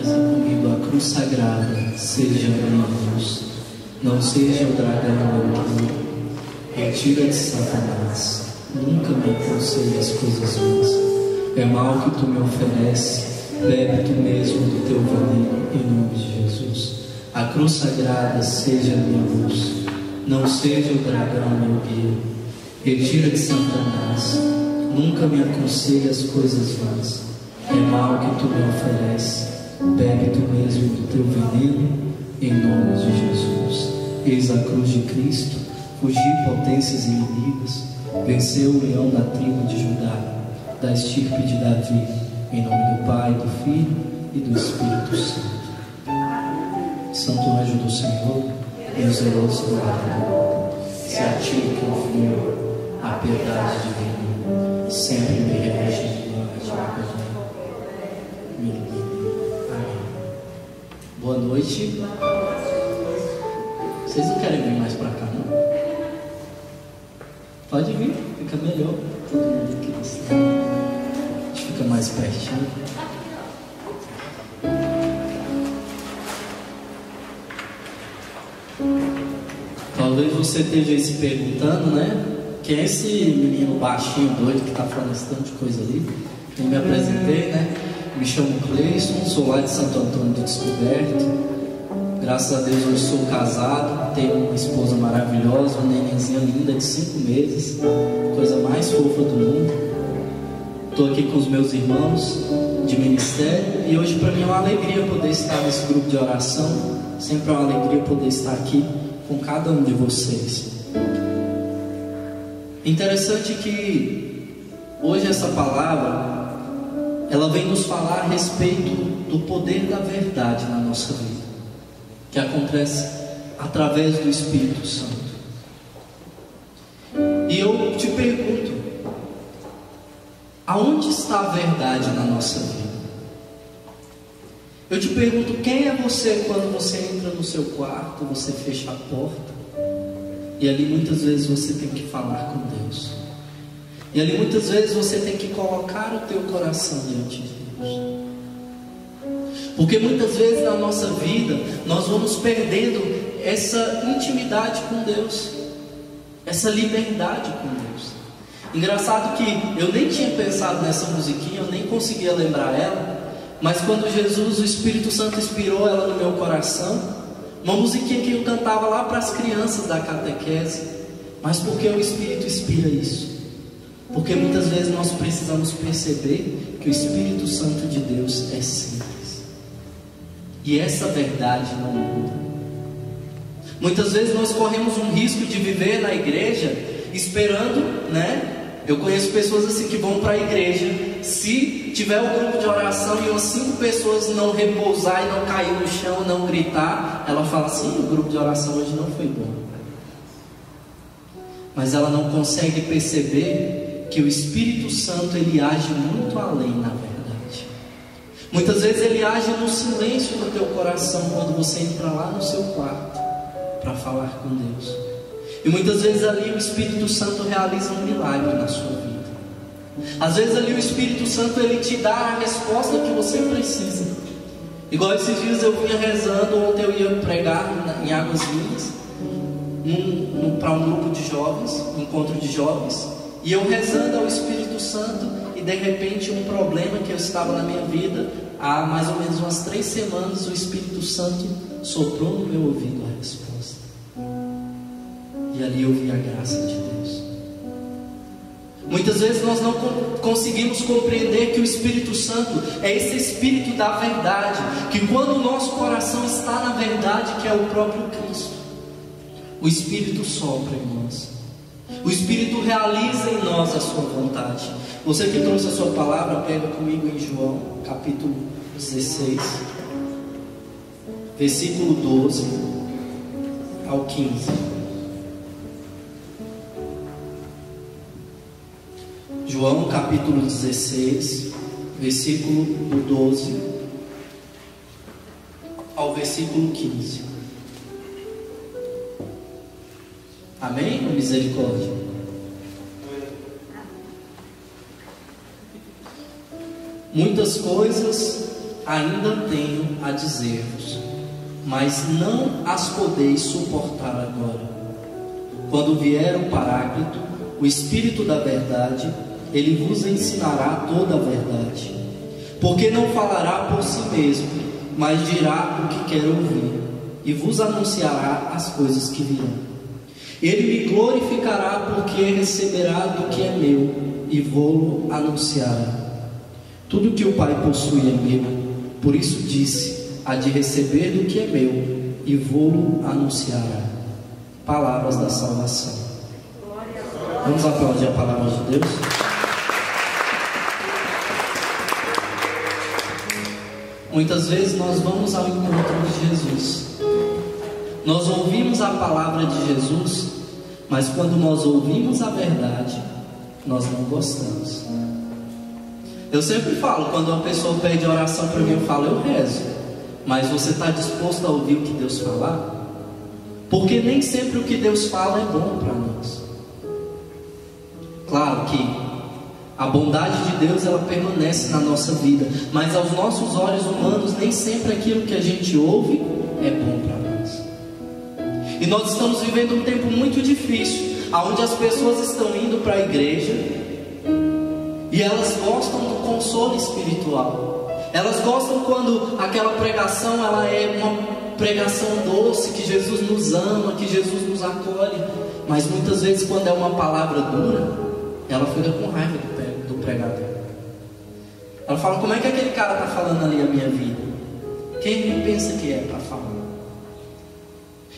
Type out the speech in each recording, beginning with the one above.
Reza comigo: a cruz sagrada seja a minha luz, não seja o dragão meu guia. Retira de Satanás, nunca me aconselhe as coisas vãs. É mal que tu me oferece, bebe tu mesmo do teu veneno, em nome de Jesus. A cruz sagrada seja a minha luz, não seja o dragão meu guia. Retira de Satanás, nunca me aconselhe as coisas vãs. É mal que tu me oferece, bebe tu mesmo do teu veneno, em nome de Jesus. Eis a cruz de Cristo, fugir potências inimigas, venceu o leão da tribo de Judá, da estirpe de Davi, em nome do Pai, do Filho e do Espírito Santo. Santo anjo do Senhor, meu zeloso guardador, se a ti que confio, a piedade divina, sempre me rege de me Amém. Boa noite. Vocês não querem vir mais para cá, não? Pode vir, fica melhor. Todo mundo aqui nesse lado. A gente fica mais pertinho. Talvez você esteja se perguntando, né? Quem é esse menino baixinho, doido, que está falando esse tanto de coisa ali? Eu me apresentei, né? Me chamo Cleison, sou lá de Santo Antônio do Descoberto. Graças a Deus hoje sou casado, tenho uma esposa maravilhosa, uma nenenzinha linda de 5 meses, coisa mais fofa do mundo. Estou aqui com os meus irmãos de ministério e hoje para mim é uma alegria poder estar nesse grupo de oração. Sempre é uma alegria poder estar aqui com cada um de vocês. Interessante que hoje essa palavra, ela vem nos falar a respeito do poder da verdade na nossa vida, que acontece através do Espírito Santo. E eu te pergunto, aonde está a verdade na nossa vida? Eu te pergunto, quem é você quando você entra no seu quarto, você fecha a porta, e ali muitas vezes você tem que falar com Deus, e ali muitas vezes você tem que colocar o teu coração diante de Deus. Porque muitas vezes na nossa vida nós vamos perdendo essa intimidade com Deus, essa liberdade com Deus. Engraçado que eu nem tinha pensado nessa musiquinha, eu nem conseguia lembrar ela, mas quando Jesus, o Espírito Santo inspirou ela no meu coração, uma musiquinha que eu cantava lá para as crianças da catequese. Mas por que o Espírito inspira isso? Porque muitas vezes nós precisamos perceber que o Espírito Santo de Deus é simples, e essa verdade não muda. Muitas vezes nós corremos um risco de viver na igreja esperando, né? Eu conheço pessoas assim que vão para a igreja, se tiver um grupo de oração e umas 5 pessoas não repousar e não cair no chão, não gritar, ela fala assim: o grupo de oração hoje não foi bom. Mas ela não consegue perceber que o Espírito Santo, ele age muito além na verdade. Muitas vezes ele age no silêncio do teu coração, quando você entra lá no seu quarto para falar com Deus. E muitas vezes ali o Espírito Santo realiza um milagre na sua vida. Às vezes ali o Espírito Santo, ele te dá a resposta que você precisa. Igual esses dias eu vinha rezando, ontem eu ia pregar em Águas Vivas, para um grupo de jovens, um encontro de jovens, e eu rezando ao Espírito Santo, e de repente um problema que eu estava na minha vida há mais ou menos umas 3 semanas, o Espírito Santo soprou no meu ouvido a resposta. E ali eu vi a graça de Deus. Muitas vezes nós não conseguimos compreender que o Espírito Santo é esse Espírito da verdade, que quando o nosso coração está na verdade, que é o próprio Cristo, o Espírito sopra em nós, o Espírito realiza em nós a sua vontade. Você que trouxe a sua palavra, pega comigo em João capítulo 16, versículo 12 ao 15. João capítulo 16, versículo do 12 ao versículo 15. Amém? Misericórdia. Muitas coisas ainda tenho a dizer-vos, mas não as podeis suportar agora. Quando vier o Paráclito, o Espírito da verdade, ele vos ensinará toda a verdade, porque não falará por si mesmo, mas dirá o que quer ouvir, e vos anunciará as coisas que virão. Ele me glorificará, porque receberá do que é meu, e vou-lo anunciará. Tudo que o Pai possui é meu, por isso disse: há de receber do que é meu, e vou-lo anunciará. Palavras da salvação. Vamos aplaudir a palavra de Deus. Muitas vezes nós vamos ao encontro de Jesus, nós ouvimos a palavra de Jesus, mas quando nós ouvimos a verdade, nós não gostamos. Eu sempre falo, quando uma pessoa pede oração para mim, eu falo: eu rezo, mas você está disposto a ouvir o que Deus falar? Porque nem sempre o que Deus fala é bom para nós. Claro que a bondade de Deus, ela permanece na nossa vida, mas aos nossos olhos humanos, nem sempre aquilo que a gente ouve é bom para nós. E nós estamos vivendo um tempo muito difícil, onde as pessoas estão indo para a igreja e elas gostam do consolo espiritual. Elas gostam quando aquela pregação, ela é uma pregação doce, que Jesus nos ama, que Jesus nos acolhe. Mas muitas vezes, quando é uma palavra dura, ela fica com raiva do pregador. Ela fala: como é que aquele cara está falando ali a minha vida? Quem ele pensa que é para falar?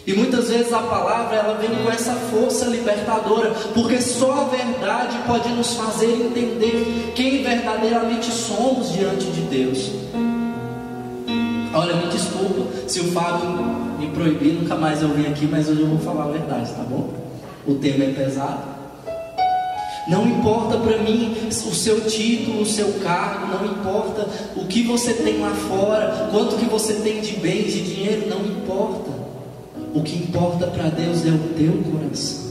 E muitas vezes a palavra, ela vem com essa força libertadora, porque só a verdade pode nos fazer entender quem verdadeiramente somos diante de Deus. Olha, me desculpa se o Fábio me proibir, nunca mais eu vim aqui, mas hoje eu vou falar a verdade, tá bom? O tema é pesado. Não importa para mim o seu título, o seu cargo, não importa o que você tem lá fora, quanto que você tem de bens, de dinheiro, não importa. O que importa para Deus é o teu coração,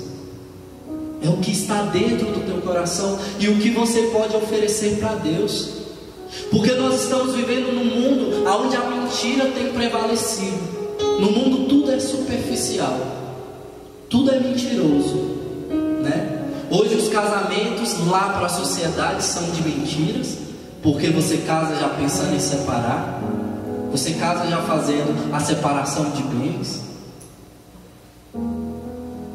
é o que está dentro do teu coração e o que você pode oferecer para Deus. Porque nós estamos vivendo num mundo onde a mentira tem prevalecido. No mundo tudo é superficial, tudo é mentiroso, né? Hoje os casamentos lá para a sociedade são de mentiras, porque você casa já pensando em separar, você casa já fazendo a separação de bens.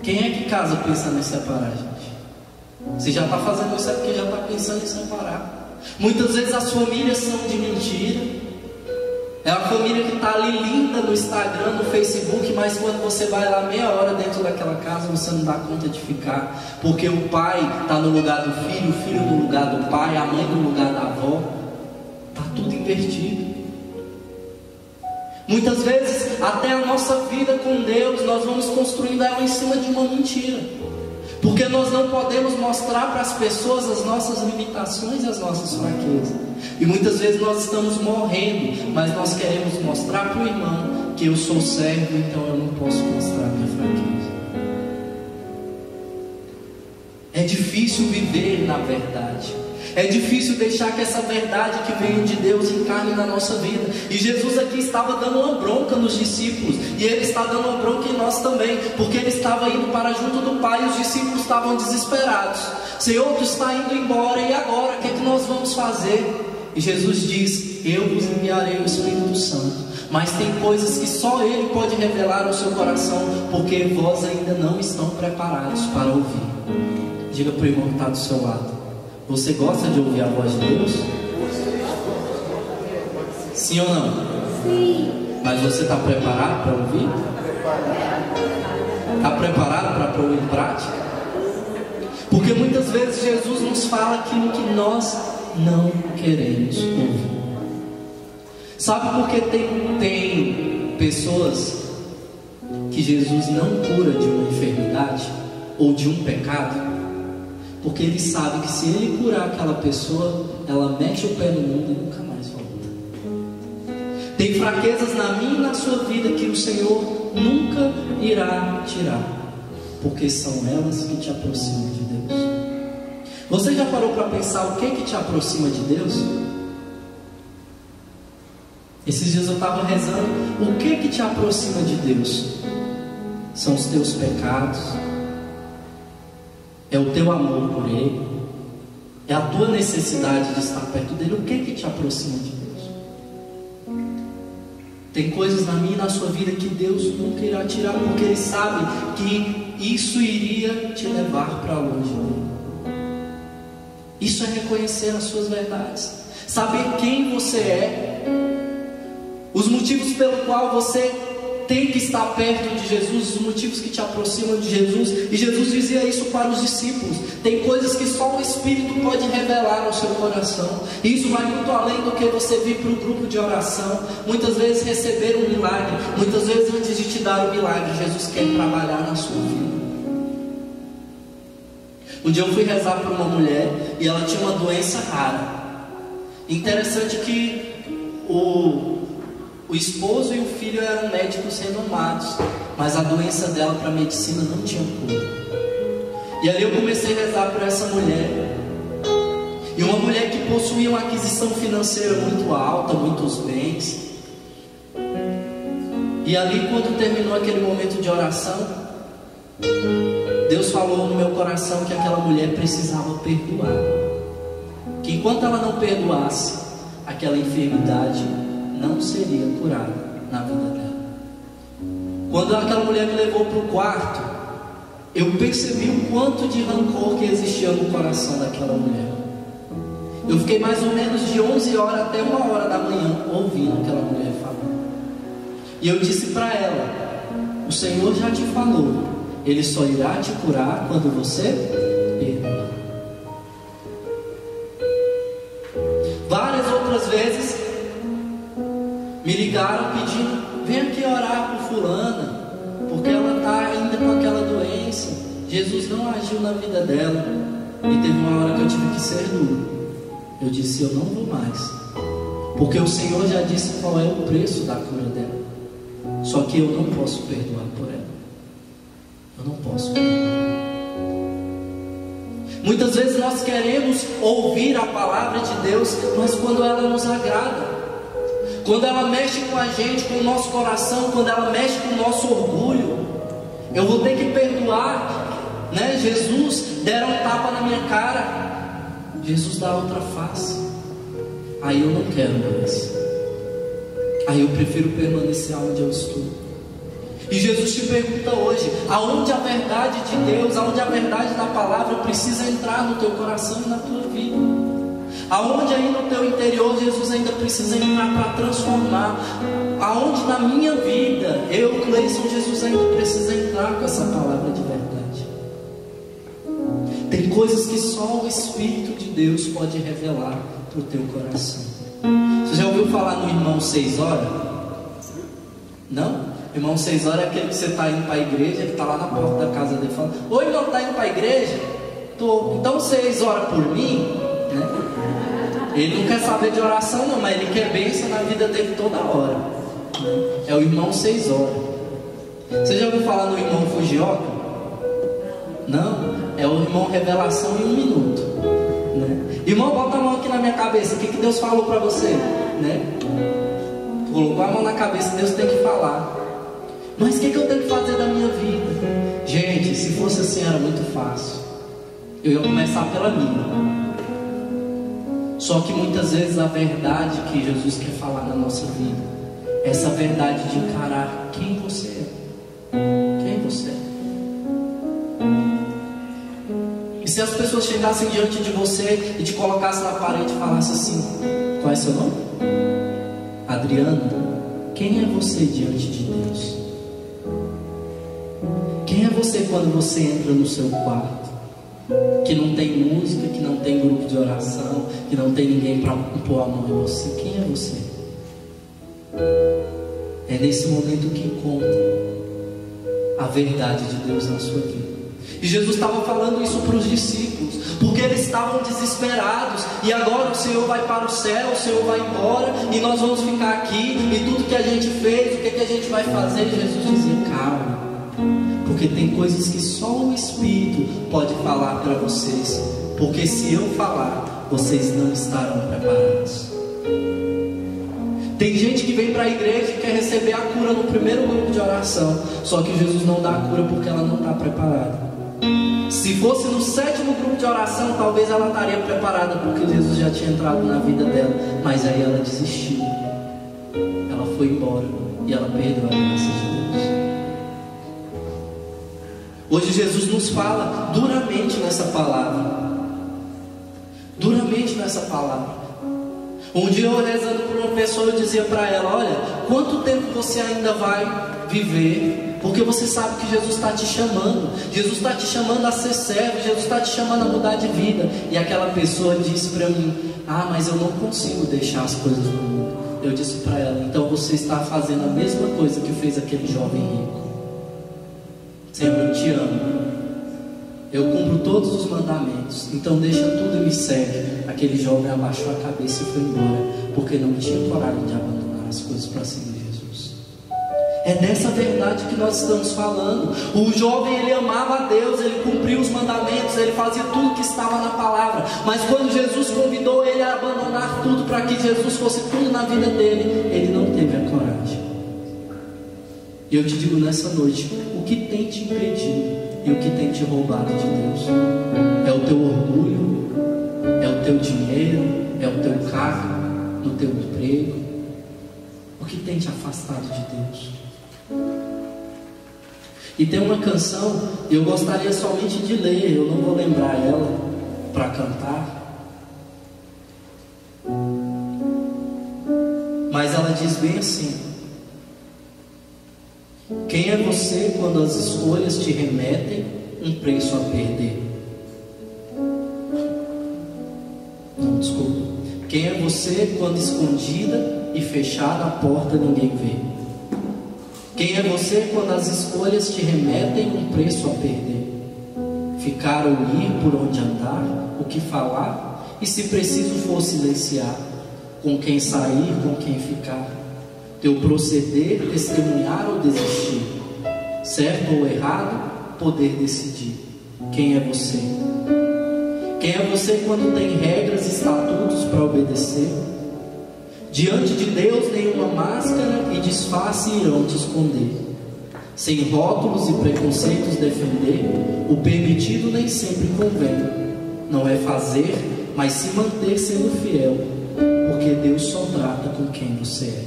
Quem é que casa pensando em separar, gente? Se já está fazendo isso é porque já está pensando em separar. Muitas vezes as famílias são de mentira. É a família que está ali linda no Instagram, no Facebook, mas quando você vai lá meia hora dentro daquela casa, você não dá conta de ficar, porque o pai está no lugar do filho, o filho no lugar do pai, a mãe no lugar da avó. Está tudo invertido. Muitas vezes até a nossa vida com Deus, nós vamos construindo ela em cima de uma mentira, porque nós não podemos mostrar para as pessoas as nossas limitações e as nossas fraquezas. E muitas vezes nós estamos morrendo, mas nós queremos mostrar para o irmão que eu sou servo, então eu não posso mostrar a minha fraqueza. É difícil viver na verdade. É difícil deixar que essa verdade que vem de Deus encarne na nossa vida. E Jesus aqui estava dando uma bronca nos discípulos, e Ele está dando uma bronca em nós também, porque Ele estava indo para junto do Pai e os discípulos estavam desesperados. Senhor, Tu está indo embora, e agora? O que é que nós vamos fazer? E Jesus diz: eu vos enviarei o Espírito Santo, mas tem coisas que só Ele pode revelar ao seu coração, porque vós ainda não estão preparados para ouvir. Diga para o irmão que está do seu lado: você gosta de ouvir a voz de Deus? Sim ou não? Sim. Mas você está preparado para ouvir? Está preparado para pôr em prática? Porque muitas vezes Jesus nos fala aquilo que nós não queremos ouvir. Sabe por que tem pessoas que Jesus não cura de uma enfermidade ou de um pecado? Porque Ele sabe que se Ele curar aquela pessoa, ela mete o pé no mundo e nunca mais volta. Tem fraquezas na minha e na sua vida que o Senhor nunca irá tirar, porque são elas que te aproximam de Deus. Você já parou para pensar o que te aproxima de Deus? Esses dias eu estava rezando. O que te aproxima de Deus? São os teus pecados? É o teu amor por Ele? É a tua necessidade de estar perto dEle? O que te aproxima de Deus? Tem coisas na minha e na sua vida que Deus nunca irá tirar, porque Ele sabe que isso iria te levar para longe dEle. Isso é reconhecer as suas verdades, saber quem você é, os motivos pelo qual você tem que estar perto de Jesus, os motivos que te aproximam de Jesus. E Jesus dizia isso para os discípulos: tem coisas que só o Espírito pode revelar no seu coração. E isso vai muito além do que você vir para o grupo de oração, muitas vezes receber um milagre, muitas vezes antes de te dar o milagre, Jesus quer trabalhar na sua vida. Um dia eu fui rezar por uma mulher e ela tinha uma doença rara. Interessante que o esposo e o filho eram médicos renomados, mas a doença dela para a medicina não tinha cura. E ali eu comecei a rezar por essa mulher. E uma mulher que possuía uma aquisição financeira muito alta, muitos bens. E ali, quando terminou aquele momento de oração, Deus falou no meu coração que aquela mulher precisava perdoar, que enquanto ela não perdoasse, aquela enfermidade não seria curada na vida dela. Quando aquela mulher me levou para o quarto, eu percebi o quanto de rancor que existia no coração daquela mulher. Eu fiquei mais ou menos de 11 horas até 1 hora da manhã ouvindo aquela mulher falar. E eu disse para ela: o Senhor já te falou, Ele só irá te curar quando você perdoar. Várias outras vezes me ligaram pedindo: vem aqui orar por fulana, porque ela está ainda com aquela doença, Jesus não agiu na vida dela. E teve uma hora que eu tive que ser duro. Eu disse: eu não vou mais, porque o Senhor já disse qual é o preço da cura dela. Só que eu não posso perdoar por ela. Eu não posso perdoar. Muitas vezes nós queremos ouvir a palavra de Deus, mas quando ela nos agrada, quando ela mexe com a gente, com o nosso coração, quando ela mexe com o nosso orgulho, eu vou ter que perdoar, né? Jesus deram um tapa na minha cara, Jesus dá outra face. Aí eu não quero mais. Aí eu prefiro permanecer onde eu estou. E Jesus te pergunta hoje: aonde a verdade de Deus, aonde a verdade da palavra precisa entrar no teu coração e na tua vida? Aonde aí no teu interior Jesus ainda precisa entrar para transformar? Aonde na minha vida, eu, Cleison, Jesus ainda precisa entrar com essa palavra de verdade? Tem coisas que só o Espírito de Deus pode revelar para o teu coração. Você já ouviu falar no irmão 6 horas? Não? Irmão 6 horas é aquele que você está indo para a igreja, ele está lá na porta da casa dele falando: oi, irmão, está indo para a igreja? Tô. Então 6 horas por mim, né? Ele não quer saber de oração não, mas ele quer bênção na vida dele toda hora. É o irmão 6 horas. Você já ouviu falar no irmão Fujioka? Não? É o irmão Revelação em 1 minuto, né? Irmão, bota a mão aqui na minha cabeça. O que Deus falou para você, né? Colocou a mão na cabeça, Deus tem que falar. Mas o que eu tenho que fazer da minha vida? Gente, se fosse assim era muito fácil. Eu ia começar pela minha. Só que muitas vezes a verdade que Jesus quer falar na nossa vida, essa verdade de encarar quem você é. Quem você é. E se as pessoas chegassem diante de você e te colocassem na parede e falassem assim: qual é seu nome? Adriano. Quem é você diante de Deus? Quem é você quando você entra no seu quarto? Que não tem música, que não tem grupo de oração, que não tem ninguém para pôr a mão em você. Quem é você? É nesse momento que conta a verdade de Deus na sua vida. E Jesus estava falando isso para os discípulos, porque eles estavam desesperados. E agora o Senhor vai para o céu, o Senhor vai embora, e nós vamos ficar aqui, e tudo que a gente fez, o que a gente vai fazer? E Jesus dizia: calma, porque tem coisas que só o Espírito pode falar para vocês, porque se eu falar, vocês não estarão preparados. Tem gente que vem para a igreja e quer receber a cura no primeiro grupo de oração, só que Jesus não dá a cura porque ela não está preparada. Se fosse no 7º grupo de oração, talvez ela estaria preparada, porque Jesus já tinha entrado na vida dela, mas aí ela desistiu, ela foi embora e ela perdeu a graça de Deus. Hoje Jesus nos fala duramente nessa palavra. Duramente nessa palavra. Um dia eu rezando por uma pessoa, eu dizia para ela: olha, quanto tempo você ainda vai viver? Porque você sabe que Jesus está te chamando. Jesus está te chamando a ser servo. Jesus está te chamando a mudar de vida. E aquela pessoa disse para mim: ah, mas eu não consigo deixar as coisas do mundo. Eu disse para ela: então você está fazendo a mesma coisa que fez aquele jovem rico. Senhor, eu te amo, eu cumpro todos os mandamentos, então deixa tudo e me segue. Aquele jovem abaixou a cabeça e foi embora, porque não tinha coragem de abandonar as coisas para seguir Jesus. É dessa verdade que nós estamos falando. O jovem, ele amava a Deus, ele cumpria os mandamentos, ele fazia tudo que estava na palavra, mas quando Jesus convidou ele a abandonar tudo para que Jesus fosse tudo na vida dele, ele não teve a coragem. E eu te digo nessa noite, o que tem te impedido e o que tem te roubado de Deus? É o teu orgulho? É o teu dinheiro? É o teu carro? No teu emprego? O que tem te afastado de Deus? E tem uma canção, eu gostaria somente de ler, eu não vou lembrar ela para cantar, mas ela diz bem assim: quem é você quando as escolhas te remetem um preço a perder? Não, desculpa. Quem é você quando escondida e fechada a porta ninguém vê? Quem é você quando as escolhas te remetem um preço a perder? Ficar ou ir, por onde andar, o que falar, e se preciso for silenciar, com quem sair, com quem ficar? Teu proceder, testemunhar ou desistir? Certo ou errado, poder decidir. Quem é você? Quem é você quando tem regras e estatutos para obedecer? Diante de Deus nenhuma máscara e disfarce irão te esconder. Sem rótulos e preconceitos defender, o permitido nem sempre convém. Não é fazer, mas se manter sendo fiel, porque Deus só trata com quem você é.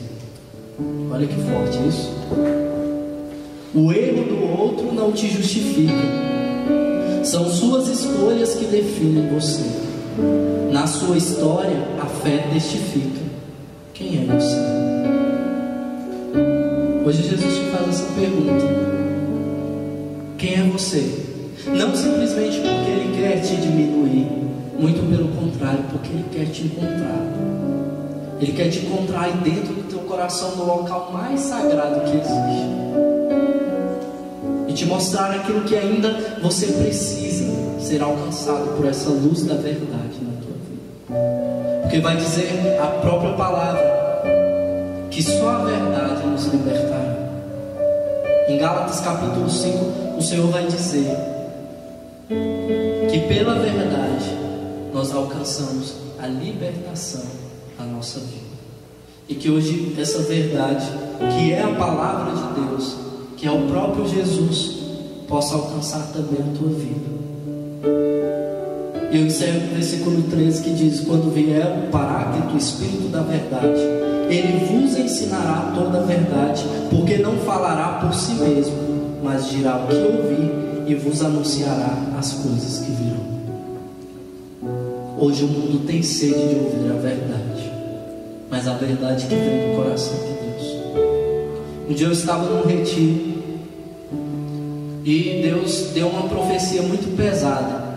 Olha que forte isso. O erro do outro não te justifica. São suas escolhas que definem você. Na sua história, a fé testifica. Quem é você? Hoje Jesus te faz essa pergunta: quem é você? Não simplesmente porque Ele quer te diminuir, muito pelo contrário, porque Ele quer te encontrar. Ele quer te encontrar aí dentro do teu coração, no local mais sagrado que existe, e te mostrar aquilo que ainda você precisa ser alcançado por essa luz da verdade na tua vida. Porque vai dizer a própria palavra que só a verdade nos libertará. Em Gálatas capítulo 5, o Senhor vai dizer que pela verdade nós alcançamos a libertação da nossa vida. E que hoje essa verdade, que é a palavra de Deus, que é o próprio Jesus, possa alcançar também a tua vida. E eu encerro com o versículo 13 que diz: quando vier o Paráclito, o Espírito da verdade, Ele vos ensinará toda a verdade, porque não falará por si mesmo, mas dirá o que ouvir e vos anunciará as coisas que virão. Hoje o mundo tem sede de ouvir a verdade, mas a verdade que vem do coração de Deus. Um dia eu estava num retiro e Deus deu uma profecia muito pesada.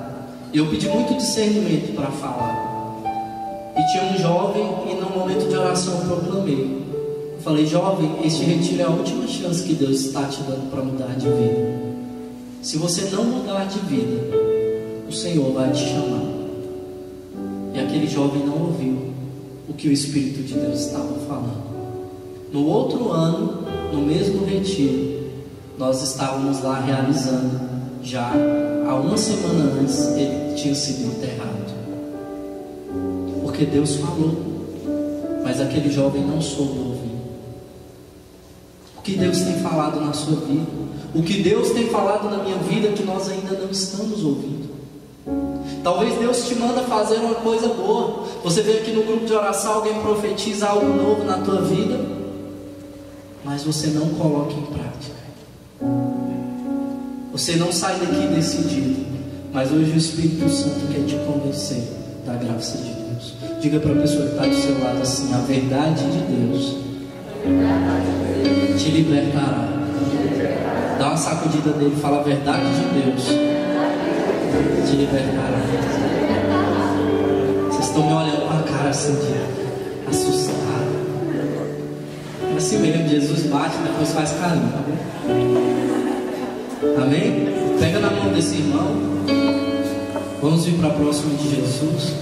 Eu pedi muito discernimento para falar. E tinha um jovem, e no momento de oração eu proclamei. Eu falei: jovem, este retiro é a última chance que Deus está te dando para mudar de vida. Se você não mudar de vida, o Senhor vai te chamar. E aquele jovem não ouviu o que o Espírito de Deus estava falando. No outro ano, no mesmo retiro, nós estávamos lá realizando. Já há uma semana antes ele tinha sido enterrado, porque Deus falou. mas aquele jovem não soube ouvir. O que Deus tem falado na sua vida, o que Deus tem falado na minha vida que nós ainda não estamos ouvindo. Talvez Deus te manda fazer uma coisa boa. Você vê aqui no grupo de oração, alguém profetiza algo novo na tua vida, mas você não coloca em prática. Você não sai daqui decidido, mas hoje o Espírito Santo quer te convencer da graça de Deus. Diga para a pessoa que está do seu lado assim: a verdade de Deus te libertará. Dá uma sacudida nele e fala: a verdade de Deus te libertará. Vocês estão me olhando com a cara assim de assustado. É assim mesmo, Jesus bate e depois faz carinho, tá bom? Amém? Pega na mão desse irmão. Vamos vir para próximo de Jesus.